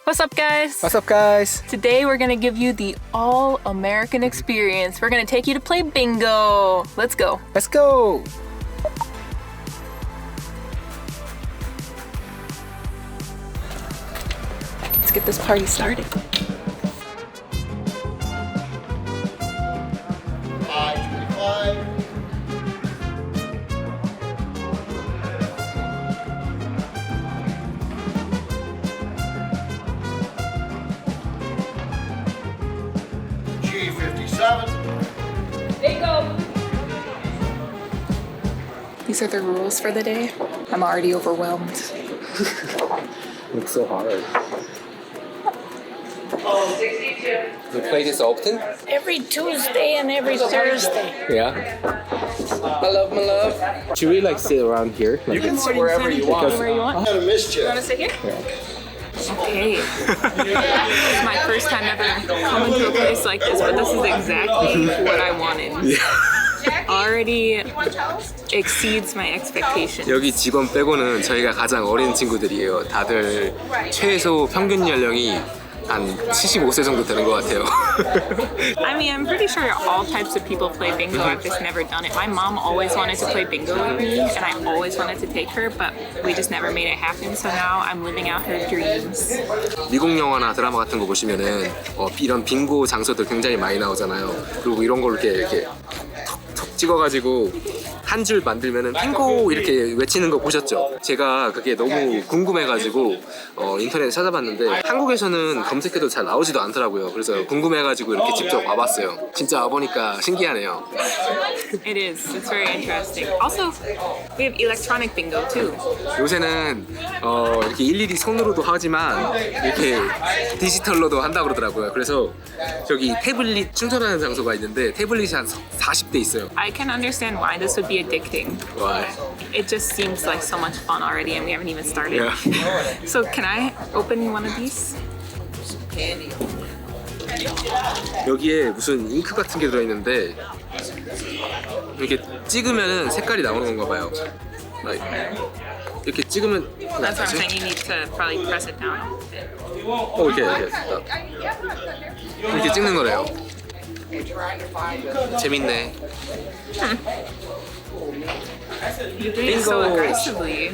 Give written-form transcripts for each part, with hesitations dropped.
What's up, guys? What's up, guys? Today we're gonna give you the all-American experience. We're gonna take you to play bingo. Let's go. Let's go! Let's get this party started. These are the rules for the day. I'm already overwhelmed. Looks so hard. 62. You play this often? Every Tuesday and every Thursday. Yeah. My love. Should we like sit around here? Like, You can sit wherever you want. Where you want? I kind of missed you. You wanna sit here? yeah. Okay. This is my first time ever coming to a place like this, but this is exactly what I wanted. Already exceeds my expectations. 여기 직원 빼고는 저희가 가장 어린 친구들이에요. 다들 최소 평균 연령이 한 75세 정도 되는 것 같아요. I mean, I'm pretty sure all types of people play bingo. I've just never done it. My mom always wanted to play bingo with me, and I always wanted to take her, but we just never made it happen. So now I'm living out her dreams. 미국 영화나 드라마 같은 거 보시면은 이런 빙고 장소들 굉장히 많이 나오잖아요. 그리고 이런 걸 이렇게 턱 찍어가지고 한 줄 만들면은 빙고 이렇게 외치는 거 보셨죠? 제가 그게 너무 궁금해가지고 인터넷에 찾아봤는데 한국에서는 검색해도 잘 나오지도 않더라고요. 그래서 궁금해가지고 이렇게 직접 와봤어요. 진짜 와보니까 신기하네요. It is. It's very interesting. Also, we have electronic bingo too. 요새는 이렇게 일일이 손으로도 하지만 이렇게 디지털로도 한다고 그러더라고요. 그래서 저기 태블릿 충전하는 장소가 있는데 태블릿이 한 40대 있어요. I can understand why this would be addicting. Why? It just seems like so much fun already, and we haven't even started. Yeah. So can I open one of these? 여기에 무슨 잉크 같은 게 들어있는데 이렇게 찍으면 색깔이 나오는 건가 봐요. 이렇게 찍으면 That's what I'm saying. You need to probably press it down. 이렇게 이렇게 찍는 거래요. 재밌네. You're doing it so Bingo. aggressively.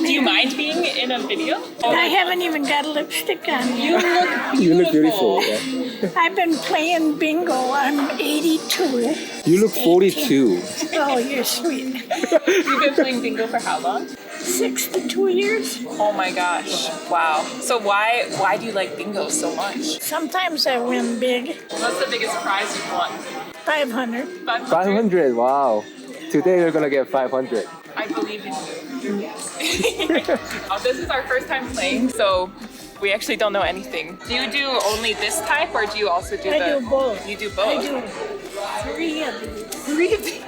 Do you mind being in a video? I haven't even got lipstick on yet. You look beautiful. Yeah. I've been playing bingo. I'm 82. You look 42. Oh, you're sweet. You've been playing bingo for how long? 62 years. Oh my gosh! Wow. So why do you like bingo so much? Sometimes I win big. What's the biggest prize you've won? 500. 500. Wow. Today we're gonna get 500. I believe in you. This is our first time playing, so we actually don't know anything. Do you do only this type, or do you also do I do both. You do both? I do 3 of these. 3 of these?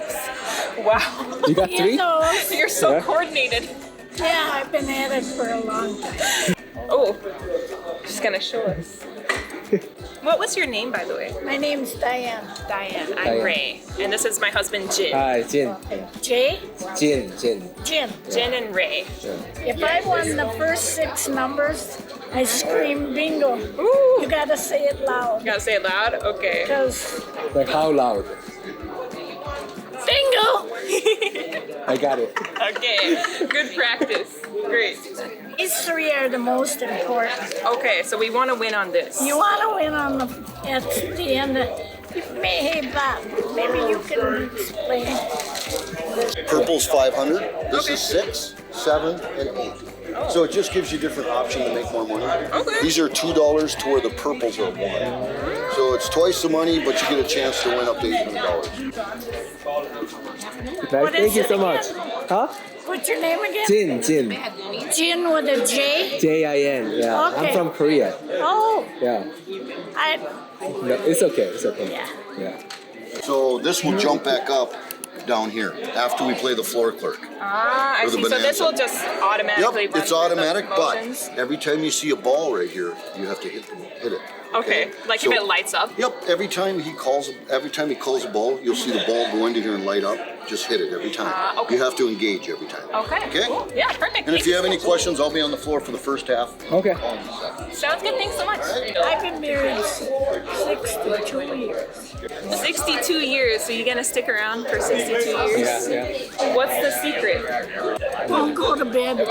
Wow. You got 3? You know, You're so Yeah. coordinated. yeah, I've been at it for a long time. Oh, she's gonna show us. What was your name, by the way? My name's Diane. Diane. I'm Diane. Ray, and this is my husband Jin. Hi, Jin. Jay? Jin. Jin. Jin and Ray. If I won the first 6 numbers, I scream bingo. Ooh. You gotta say it loud. You gotta say it loud? Okay. Because Like how loud? bingo! I got it. Okay. Good practice. Great. These 3 are the most important. Okay, so we want to win on this. You want to win on at the end. Hey, Bob, maybe you can explain. Purple's 500. This is 6, 7, and 8. So it just gives you different options to make more money. Okay. These are $2 to where the purples are 1. So it's twice the money, but you get a chance to win up to $800. What is Thank you it so much. again? Huh? What's your name again? Jin. Jin with a J? J-I-N. Yeah. Okay. I'm from Korea. Oh, Yeah. I, No, it's okay. yeah. Yeah. So this will jump back up down here after we play the floor clerk. Ah, I Or the see. So this bonanza. will just automatically Yep, run it's through the automatic, but motions? every time you see a ball right here, you have to hit it. Okay, like So- if it lights up? Yep, every time he calls a ball, you'll see the ball go into here and light up. Just hit it every time. Okay. You have to engage every time. Okay. Okay? Cool. Yeah, perfect. And if Thank you have so any much. questions, I'll be on the floor for the first half. Okay. Sounds good. Thanks so much. I've been married 62 years. 62 years, so you're gonna stick around for 62 years? Yeah. What's the secret? Don't go to bed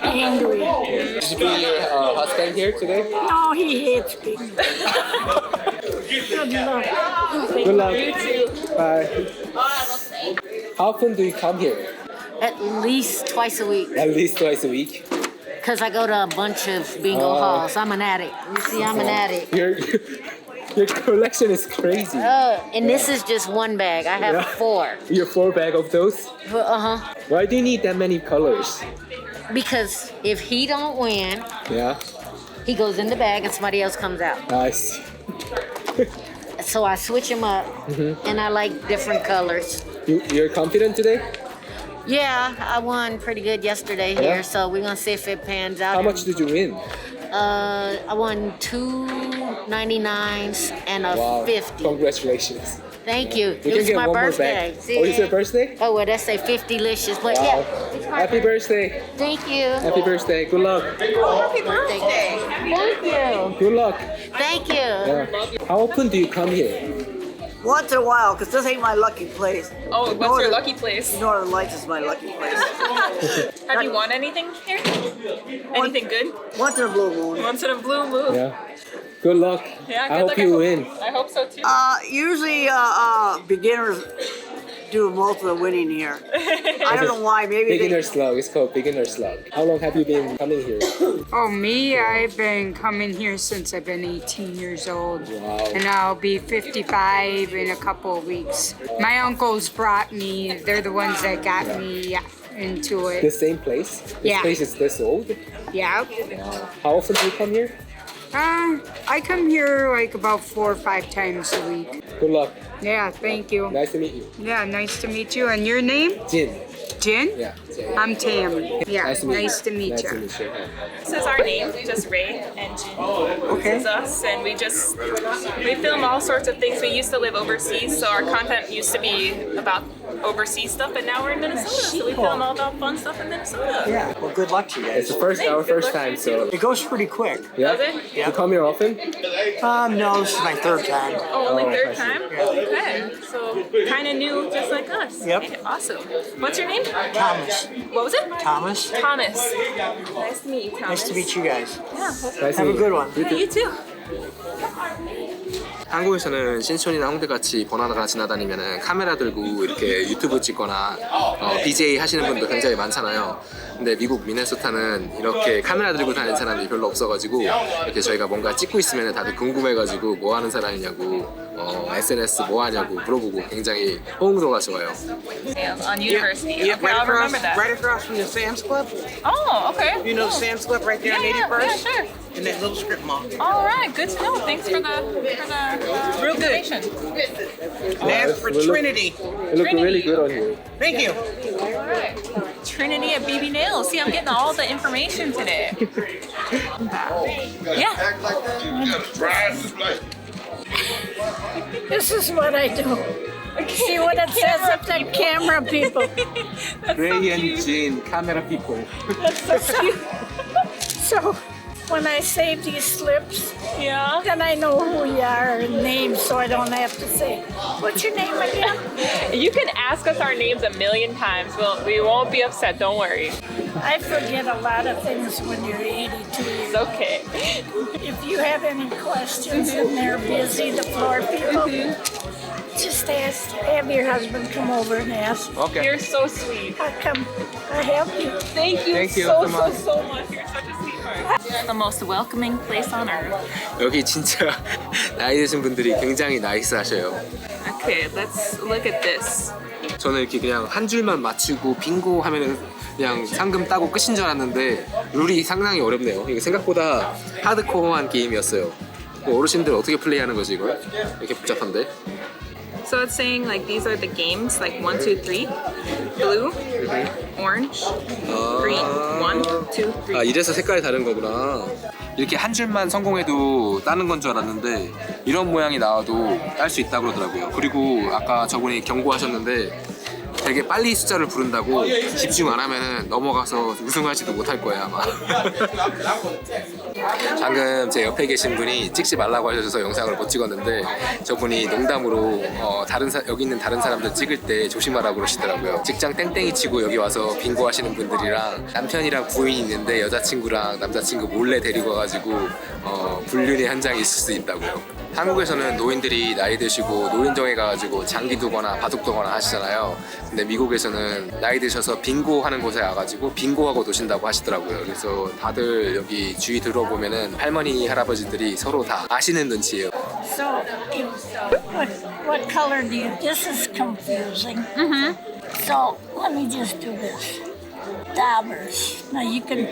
angry. Did you bring your husband here today? No, he hates me. Good luck. Good luck. You too. Bye. How often do you come here? At least twice a week, At least twice a week. because I go to a bunch of bingo halls. I'm an addict. You see, I'm an addict. Your collection is crazy. And this is just one bag. I have Yeah. 4. You have 4 bags of those? Uh-huh. Why do you need that many colors? Because if he don't win, Yeah, he goes in the bag and somebody else comes out. nice. So I switch them up, and I like different colors. You're confident today? Yeah, I won pretty good yesterday here, Yeah? so we're gonna see if it pans out. How much did you win? I won 2 99s and a Wow, 50. congratulations. Thank you. You It was can get my one more birthday. bag. See Oh, it's your that? birthday? Oh, well, that's a 50-licious, but Wow. yeah. It's my Happy birthday. Thank you. Happy birthday. Good luck. Happy birthday! Thank you. Good luck. Thank you. Yeah. How often do you come here? Once in a while, because this ain't my lucky place. Oh, what's your lucky place? Northern Lights is my lucky place. Have you won anything here? Anything good? Once in a blue moon. Once in a blue moon. Yeah. Good luck. Yeah, I good hope luck. you win. I hope so too. Usually, beginners do most of the winning here. I don't know why. Maybe Beginner slug. It's called beginner slug. How long have you been coming here? Oh, me? I've been coming here since I've been 18 years old. Wow. And I'll be 55 in a couple of weeks. My uncles brought me, they're the ones that got me into The it. same place? This Yeah. place is this old? Yeah. Wow. How often do you come here? I come here like about 4 or 5 times a week. Good luck. Yeah, thank you. Nice to meet you. Yeah, nice to meet you. And your name? Jin. Jin? Yeah. Jin. I'm Tammy. Yeah, nice to meet Nice to meet you. you. This is our name, just Raye and Jin. This is us, and we film all sorts of things. We used to live overseas, so our content used to be about overseas stuff, but now we're in Minnesota, so we film all about fun stuff in Minnesota. Yeah, well, good luck to you It's guys. the first, our Good first luck to time, you so It goes pretty quick. yeah. Does it? You come here often? No, this is my 3rd time. Oh, only Oh, I third see. time? Okay, so kind of new, just like us. Yep. Okay, awesome. What's your name? Thomas. What was it? Thomas. Thomas. Nice to meet you, Thomas. Nice to meet you guys. Yeah. Nice to Have a meet good you. one. Yeah, you too. 한국에서는 신촌이나 홍대같이 번화가 지나다니면 카메라 들고 이렇게 유튜브 찍거나 BJ 하시는 분도 굉장히 많잖아요. 근데 미국 미네소타는 이렇게 카메라 들고 다니는 사람이 별로 없어가지고 이렇게 저희가 뭔가 찍고 있으면 다들 궁금해가지고 뭐 하는 사람이냐고 SNS 뭐 하냐고 물어보고 굉장히 호응도가 좋아요. Yeah, on university. Yeah, Okay, I'll remember that. right across from the Sam's Club. Oh, okay. You know Sam's Club right there on Yeah, 81st? sure. In that little strip mall. All right, good to know. Thanks for the Real good. information. And as for we look- Trinity, You look really good on here. thank you. All right. Trinity at BB Nails. See, I'm getting all the information today. Yeah. This is what I do. See what it says up there, camera people. Raye and Jin, camera people. So when I save these slips, Yeah. then I know who you are and names, so I don't have to say, what's your name again? You can ask us our names a million times. We won't be upset. Don't worry. I forget a lot of things when you're 82 years It's okay. If you have any questions and they're busy, the floor people, just ask, have your husband come over and ask. Okay. You're so sweet. I'll come, I'll help you. Thank you, Thank you so, so much. so much. You're such a sweetheart. The most welcoming place on earth. 여기 진짜 나이 드신 분들이 굉장히 나이스하셔요. Okay, let's look at this. 저는 이렇게 그냥 한 줄만 맞추고 빙고 하면은 그냥 상금 따고 끝인 줄 알았는데 룰이 상당히 어렵네요. 이게 생각보다 하드코어한 게임이었어요. 어르신들 어떻게 플레이하는 거지 이거? 이렇게 복잡한데? So it's saying like these are the games, like 1, 2, 3, blue, orange, green, 1, 2, 3. 아, 이래서 색깔이 다른 거구나. 이렇게 한 줄만 성공해도 따는 건 줄 알았는데 이런 모양이 나와도 딸 수 있다고 그러더라고요. 그리고 아까 저분이 경고하셨는데 되게 빨리 숫자를 부른다고 집중 안 하면 넘어가서 우승하지도 못할 거야 아마. 방금 제 옆에 계신 분이 찍지 말라고 하셔서 영상을 못 찍었는데 저분이 농담으로 여기 있는 다른 사람들 찍을 때 조심하라고 그러시더라고요. 직장 땡땡이 치고 여기 와서 빙고 하시는 분들이랑 남편이랑 부인이 있는데 여자친구랑 남자친구 몰래 데리고 와가지고 불륜의 현장이 있을 수 있다고요. 한국에서는 노인들이 나이 드시고 노인정에 가가지고 장기 두거나 바둑 두거나 하시잖아요. 근데 미국에서는 나이 드셔서 빙고 하는 곳에 와가지고 빙고하고 노신다고 하시더라고요. 그래서 다들 여기 주위 들어보면은 할머니 할아버지들이 서로 다 아시는 눈치예요. So, what color do you? This is confusing. So let me just do this. Dabbers. Now you can.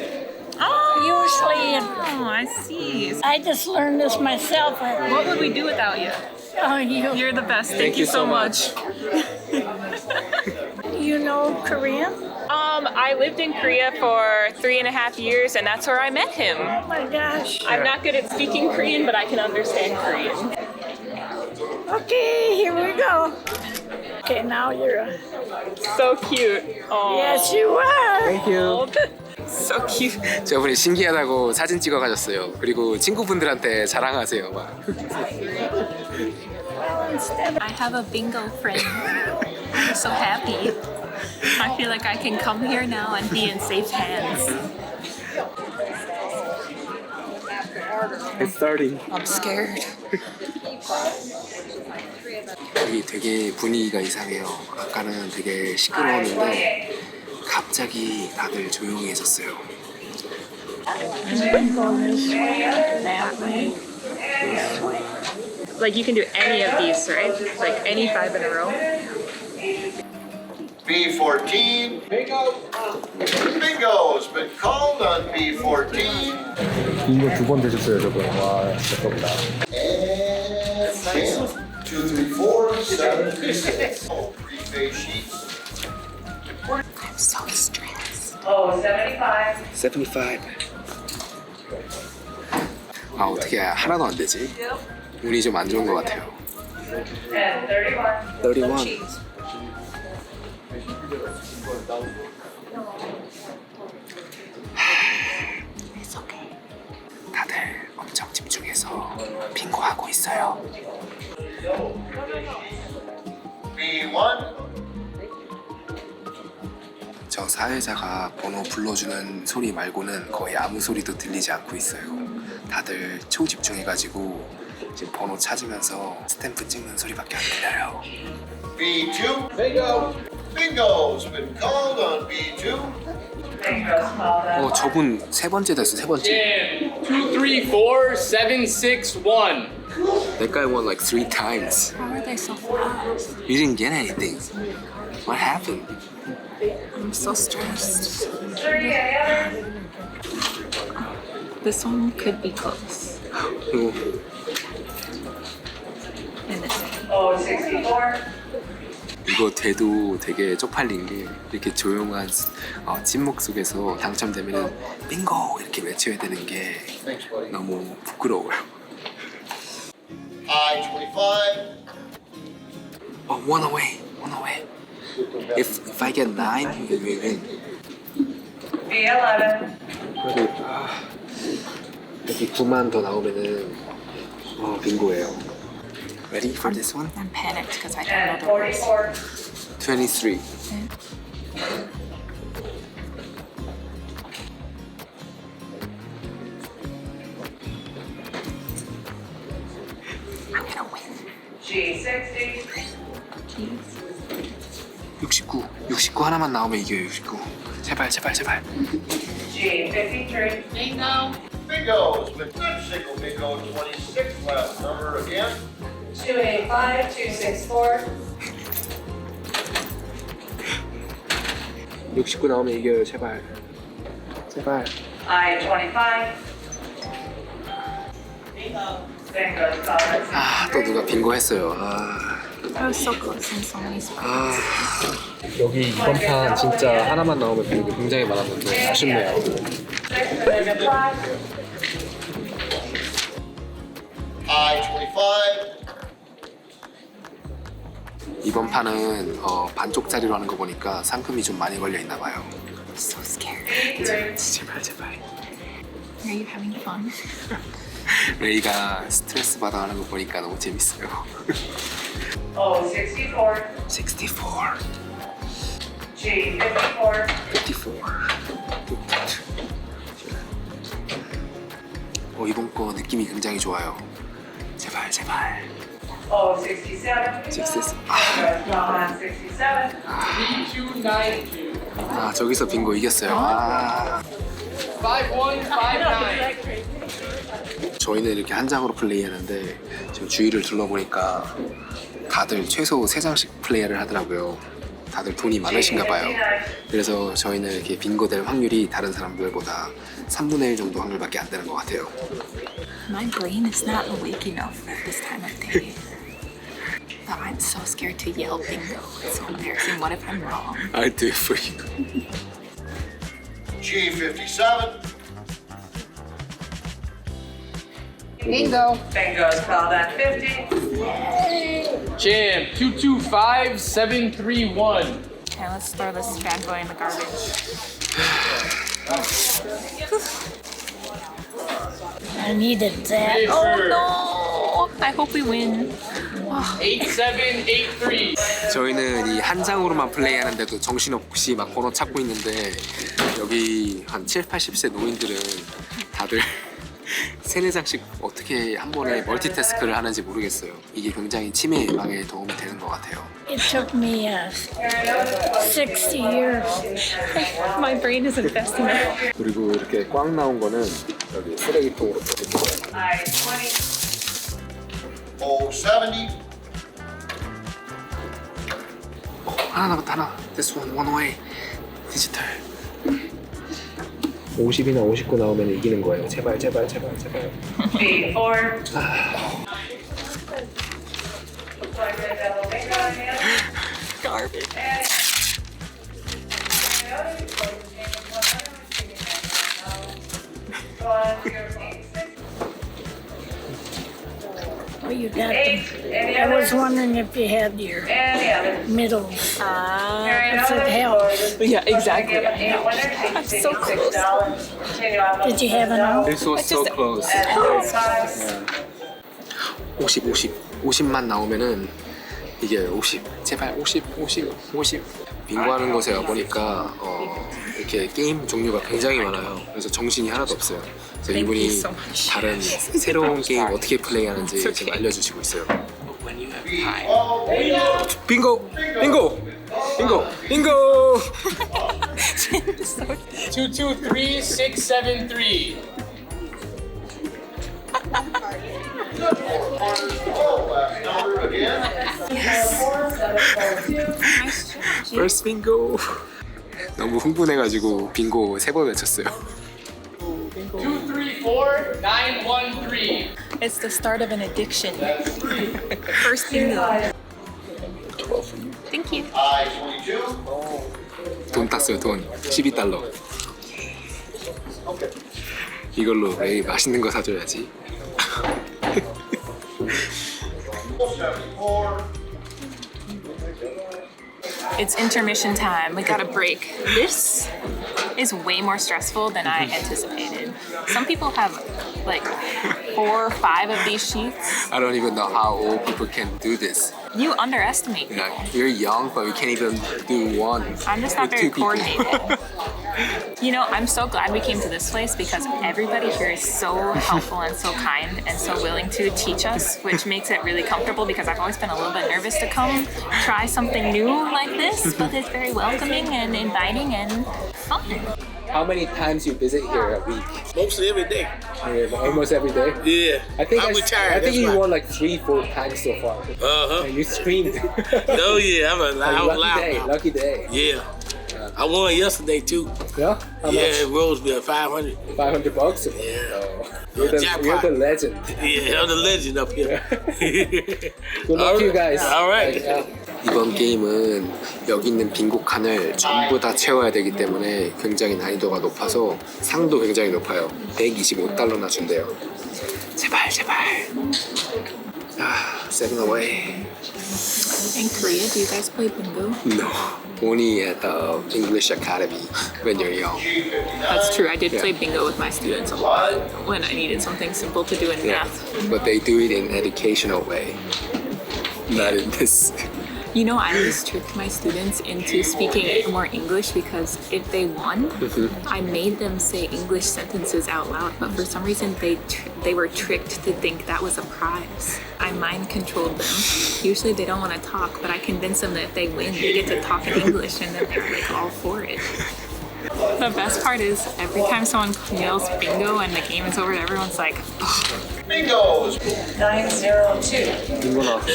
Usually, I see. I just learned this myself. What would we do without you? Oh, You're the best. Thank you so much. You know Korean? I lived in Korea for 3.5 years, and that's where I met him. Oh my gosh. I'm not good at speaking Korean, but I can understand Korean. Okay, here we go. Okay, now you're. So cute. Oh. Yes, you are. Thank you. So cute. 저분이 신기하다고 사진 찍어 가셨어요. 그리고 친구분들한테 자랑하세요 막. I have a bingo friend. I'm so happy. I feel like I can come here now and be in safe hands. It's starting. I'm scared. 여기 되게 분위기가 이상해요. 아까는 되게 시끄러웠는데 갑자기 다들 조용해졌어요. Like you can do any of these, right? Like any 5 in a row. B14. Bingo. Bingo's been called on B14. 빙고 2번 되셨어요 저번. 와 진짜 부럽다. And 10. 2, 3, 4, 7, 6. Oh, three-phase sheets. I'm so stressed. 75. 아 어떻게 하나도 안 되지? 운이 좀 안 좋은 것 같아요. 31. 다들 엄청 집중해서 빙고하고 있어요. B1. 저 사회자가 번호 불러주는 소리 말고는 거의 아무 소리도 들리지 않고 있어요. 다들 초집중해가지고 지금 번호 찾으면서 스탬프 찍는 소리밖에 안 들려요. B2. Bingo. Bingo's been called on B2. 저분 3번째 됐어, 3번째. 2, 3, 4, 7, 6, 1. That guy won like 3 times. How are they so fast? You didn't get anything. What happened? I'm so stressed. This one could be close. And this one. 이거 돼도 되게 쪽팔린 게 이렇게 조용한 침묵 속에서 당첨되면 빙고 이렇게 외쳐야 되는 게 너무 부끄러워요. I-25. One away. If I get 9, we win. B11. 그래도 여기 9만 더 나오면은 빙고예요. Ready for this one? I'm panicked because I don't know the words. 23. I'm gonna win. G60. 69 하나만 나오면 이겨요. 69. 제발. G53. Bingo. Bingo's been good. Single bingo 26. Last number again. 285, 264. 69 나오면 이겨요. 제발. I-25. Bingo. 또 누가 빙고 했어요. I was so close in so many spots. 아, 여기 이번 판 진짜 하나만 나오면 빙고 굉장히 많았는데 아쉽네요. I-25. 이번 판은 반쪽짜리로 하는 거 보니까 상금이 좀 많이 걸려 있나 봐요. So scared. 제발 제발. Are you having fun? 레이가 스트레스 받아 하는 거 보니까 너무 재밌어요. O 64. 64, G 54. 54. 이번 거 느낌이 굉장히 좋아요. 제발 제발. O 67. 식스. John 67. 3292. 아 저기서 빙고 이겼어요. 아. 5159. 저희는 이렇게 한 장으로 플레이하는데 지금 주위를 둘러보니까 다들 최소 3장씩 플레이를 하더라고요. 다들 돈이 많으신가 봐요. 그래서 저희는 이렇게 빙고 될 확률이 다른 사람들보다 3분의 1 정도 확률밖에 안 되는 것 같아요. My brain is not awake enough at this time of day. But I'm so scared to yell bingo. It's so embarrassing. What if I'm wrong? I'll do it for you. G57. Bingo. Bingo spelled at 50. Jam 225731. Okay, let's throw this bad boy in the garbage. I needed that. Oh no! I hope we win. 8783. 저희는 이 한 장으로만 플레이하는데도 정신없이 막 번호 찾고 있는데 여기 한 7, 80세 노인들은 다들 3, 4장씩 어떻게 한 번에 멀티태스크를 하는지 모르겠어요. 이게 굉장히 치매 예방에 도움이 되는 것 같아요. It took me 60 years. My brain is investing. 그리고 이렇게 꽉 나온 거는 여기 쓰레기통으로 버리고 I-20. O70. 하나 남았다 하나. This one away. 디지털. 50이나 59 나오면 이기는 거예요. 제발 제발 제발 제발. B4. Looks like a double bingo again. Garbage. Oh, you got them. 8. Any I was others? wondering if you had your Any others? middles. Carrying If it over. helps. Yeah, exactly. Give eight winners, I'm so close. $66. Continue on. Did you have enough? This was so close. At 35. 50만 나오면은 이게 50 제발 50 빙고하는 곳에 와보니까 이렇게 게임 종류가 굉장히 많아요. 그래서 정신이 하나도 없어요. 그래서 이분이 다른 새로운 게임 어떻게 플레이하는지 지금 알려주시고 있어요. 빙고! 빙고! 빙고! 빙고! 223673. First 빙고! 너무 흥분해가지고 빙고 3번 외쳤어요. 234913. It's the start of an addiction. First bingo. Thank you. I-22. 돈 땄어요 돈 12달러. 이걸로 매일 맛있는 거 사줘야지. 74. It's intermission time. We got a break. This is way more stressful than I anticipated. Some people have like 4 or 5 of these sheets. I don't even know how old people can do this. You underestimate You people. know, we're young, but we can't even do one. I'm just not with very 2 people. coordinated. You know, I'm so glad we came to this place because everybody here is so helpful and so kind and so willing to teach us, which makes it really comfortable because I've always been a little bit nervous to come try something new like this, but it's very welcoming and inviting and fun. How many times you visit here a week? Mostly every day. Almost every day? Yeah. I think I'm retired. I think that's you why. won like 3-4 times so far. Uh-huh. And you screamed. Oh yeah, I'm a loud, lucky loud. day, lucky day. Yeah. I won yesterday too. Yeah? How Yeah, much? Roseville, 500. $500? Yeah. You're the Jackpot. legend. Yeah, I'm the legend up here. Good luck to you guys. All right. 이번 게임은 여기 있는 빈곳 칸을 전부 다 채워야 되기 때문에 굉장히 난이도가 높아서 상도 굉장히 높아요. $125나 준대요. 제발 제발. Seven away. In Korea, do you guys play bingo? No, only at the English Academy when you're young. That's true. I did Yeah. play bingo with my students a lot when I needed something simple to do in math. But they do it in educational way, not in this. You know, I always tricked my students into speaking more English because if they won, I made them say English sentences out loud. But for some reason, they were tricked to think that was a prize. I mind controlled them. Usually they don't want to talk, but I convinced them that if they win, they get to talk in English, and then they're like all for it. The best part is every time someone yells bingo and the game is over, everyone's like, oh. Bingos. 902. 빈고 나왔어.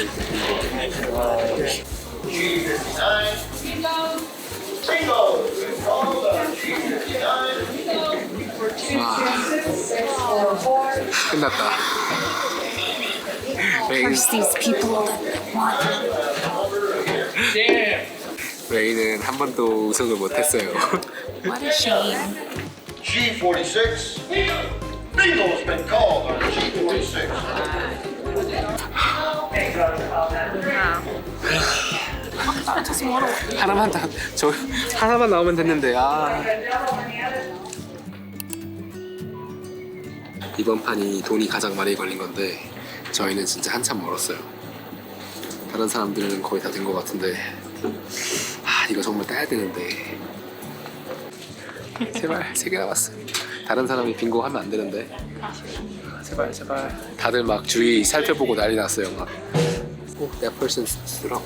끝났다. Curse these people that won. 레이는 한 번도 우승을 못했어요. What a shame. G46. Bingo's been called on G46. 하나만 나오면 됐는데. 이번 판이 돈이 가장 많이 걸린 건데 저희는 진짜 한참 멀었어요. 다른 사람들은 거의 다 된 것 같은데 이거 정말 따야 되는데. 제발 3개 남았어. 다른 사람이 빙고 하면 안 되는데. 제발 제발. 다들 막 주위 살펴보고 난리 났어요. 막. That person stood up.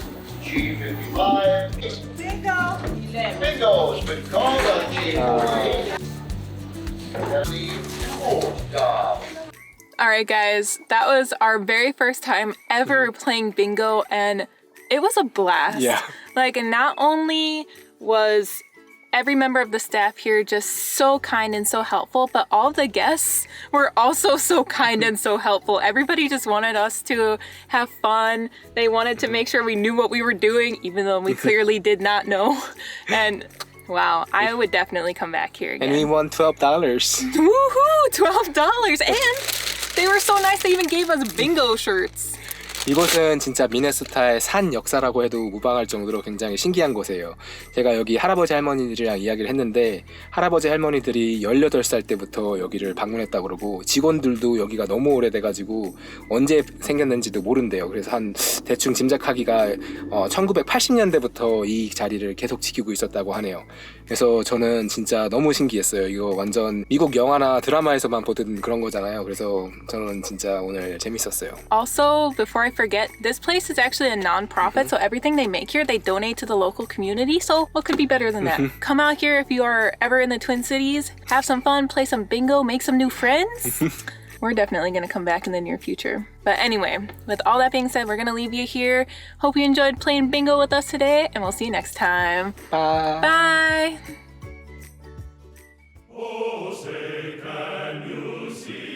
Bingo's been called on G46. Alright guys, that was our very first time ever playing bingo and it was a blast. Yeah. Like, not only was every member of the staff here just so kind and so helpful, but all the guests were also so kind and so helpful. Everybody just wanted us to have fun. They wanted to make sure we knew what we were doing, even though we clearly did not know. And wow, I would definitely come back here again. And we won $12. Woohoo! $12! And they were so nice, they even gave us bingo shirts. 이곳은 진짜 미네소타의 산 역사라고 해도 무방할 정도로 굉장히 신기한 곳이에요. 제가 여기 할아버지 할머니들이랑 이야기를 했는데 할아버지 할머니들이 18살 때부터 여기를 방문했다고 그러고 직원들도 여기가 너무 오래돼가지고 언제 생겼는지도 모른대요. 그래서 한 대충 짐작하기가 1980년대부터 이 자리를 계속 지키고 있었다고 하네요. 그래서 저는 진짜 너무 신기했어요. 이거 완전 미국 영화나 드라마에서만 보던 그런 거잖아요. 그래서 저는 진짜 오늘 재밌었어요. Also, before I forget, this place is actually a non-profit, so everything they make here, they donate to the local community. So what could be better than that? Come out here if you are ever in the Twin Cities, have some fun, play some bingo, make some new friends. We're definitely going to come back in the near future. But anyway, with all that being said, we're going to leave you here. Hope you enjoyed playing bingo with us today, and we'll see you next time. Bye. Bye. Oh, say can you see